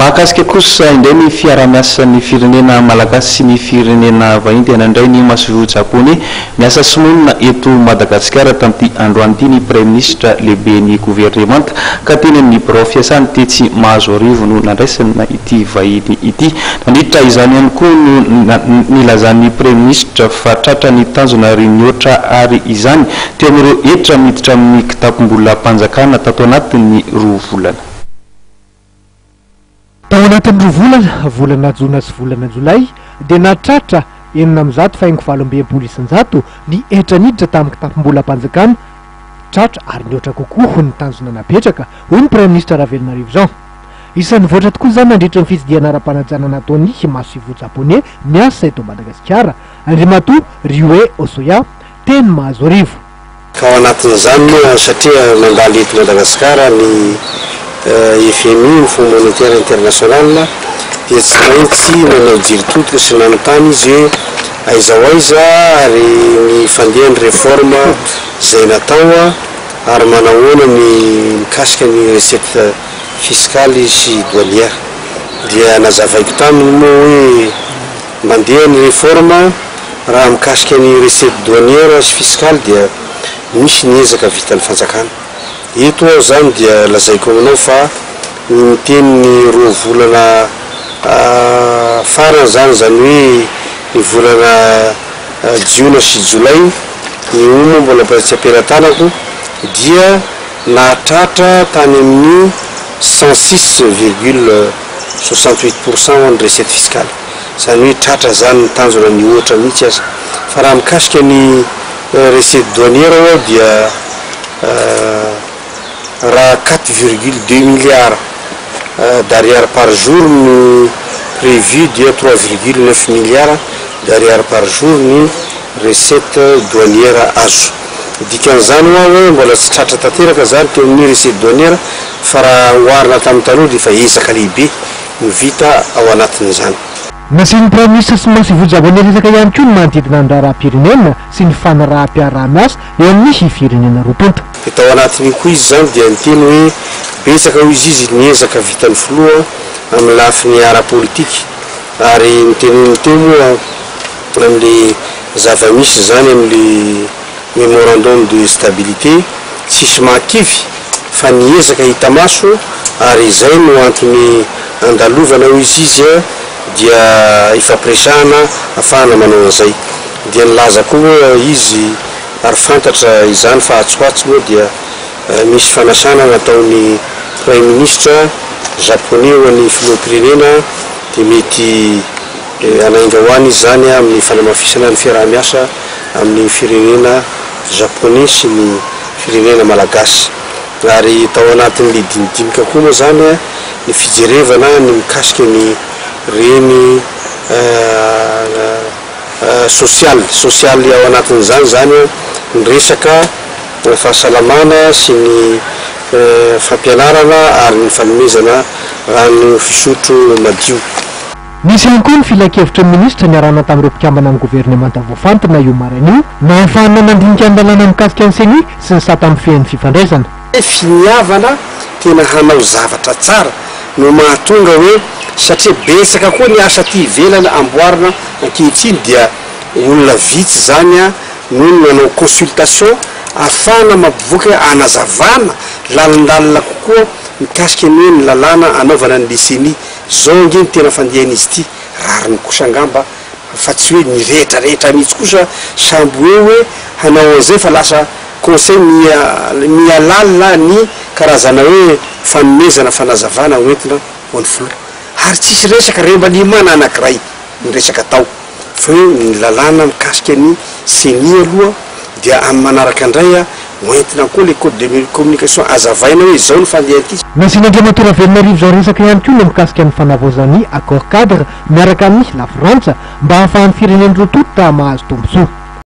Mahakasika kosa indray ny fiara-miasa ny firenena malagasy sy ny firenena vahiny dia nandray ny maso Japony miasa sinoina eto Madagasikara tamin'ity androany ity ny Premier Ministre lehibe ny gouvernemanta ka teny amin'ny birao fiasany tetsy mahazo arivo no nandraisana ity vahiny ity. Nandritra izany ihany koa no nilazan'ny Premier Ministre fa tratra ny tanjona ry mihoatra ary izany teo amin'ireo hetra miditra amin'ny kitapom-bola mpanjakana tato anatin'ny 2 volana. Tao anatin'ny 2 volana Jona sy volana Jolay dia natratra 720 ny hetra niditra tamin'ny kitapom-bola mpanjakana tratra ary nioatra kokoa ny tanjona napetraka hoy ny Premier Ministre Ravelonarivo Jean. Isan'ny voatra tokoa izany nandritra ny fitsidiana ara-panajana nataony masoivo japonais miasa eto Madagasikara Andriamatoa Ryue Osoya teny mahazo arivo. Ka ao anatin'izany satria mandalo eto Madagasikara ny FMI ny Fonds monétaire international dia tsy maintsy nanao jirototoka sy nanontany izy hoe aiza ho aiza ary ny fandehany réforme izay natao ary manahoana ny mikasika ny recette fiscale sy douanière. Dia nazavaiko taminy moa hoe mandeha ny réforme raha mikasika ny recette douanière sy fiscale dia misy ny ezaka vitan'ny fanjakana. Eto aho zany dia lazaiko aminao fa miteny ny 2 volana farany zany hoe ny volana Jona sy Jolay ny moa mbola tsy ampelantanako dia nahatratra tany amin'ny 106,68% ny recette fiscale. Zany hoe tratra zany ny tanjona ny ohatra mihitsy aza. Fa raha mikasika ny recette douanière dia raha 4,2 milliards d'ariary par jour ny prévu dia 3,9 milliards d'ariary par jour ny recette douanière azo. Dikan'izany hoe mbola tsy tratra tanteraka zany teo amin'ny recette douanière fa raha oharina tamin'ny taloha dia efa ezaka lehibe ny vita ao anatin'izany. Nasian'ny Premier Ministre sy masoivo japonais resaka ihany koa ny manodidina ny raharaham-pirenena sy ny fanaraha-piaraha-miasa eo amin'ny firenena roapota. Tao anatin'ny koa izy zany dia niteny hoe betsaka hoy izy ny ezaka vitan'ny filoha amin'ny lafin'ny ara-politika ary niteneny teo moa amin'le zava-misy zany amin'le memorandum de stabilité tsisy mahakivy fa ny ezaka hita maso ary izay no antony andalovana hoy izy dia ifampiresahana afahana manao an'izay. Dia nilaza koa izy ary fantatra izany fa atsoatso moa dia misy fanasana nataon'ny Premier Ministre japonais ho an'ny filoham-pirenena dia mety anainga hoany izy zany amin'ny fanamafisana ny fiaraha-miasa amin'ny firenena japonais sy ny firenena malagasy. Ary tao anatin'le dinidinika koa moa zany ny fijerevana ny mikasika ny reny social ao anatin'izany zany ny resaka fahasalamana sy ny fampianarana ary ny fanomezana rano fisotro madio. Nisy ihany koa ny filakevitra ministra niarahana tamin'ireo mpikambana amin'ny gouvernemanta voafantina io marainio na ahafahana mandinika ny lalàna mikasika ny seny sy ny sata amin'ny fehan'ny fifandraisana. Finiavana tena hanao zavatra tsara no mahatonga hoe satria betsaka koa ny asa ty ivelana amboarina ankehitriny dia olona vitsy zany no nanao consultation afana mampivoaka anazavana lalandalina kokoa mikasika ny hoe ny lalàna anaovana ny leseni zao nge ny tena fandehan'izy ity rariny kosa angamba fa tsy hoe ny rehetrarehetra mihitsy kosa sambo hoe hanao an'izay fa lasa conseil mialalina ny karazana hoe fanomezana fanazavana oentina ho an'ny filoha ary tsisy resaka rembalimana anankiray ny resaka tao fa hoe ny lalàna mikasika ny seni aloha dia amin'ny manaraka indray oentina koa le code de communication azavaina hoe izao ny fandehan'ity. Nasiana Andriamatoa Ravelonarivo Jean resaka ihany koa no mikasika ny fanavozan'ny accord cadre miaraka amin'ny la Frantsa mba ahafahan'ny firenena roa tota mahazo tombontsoa.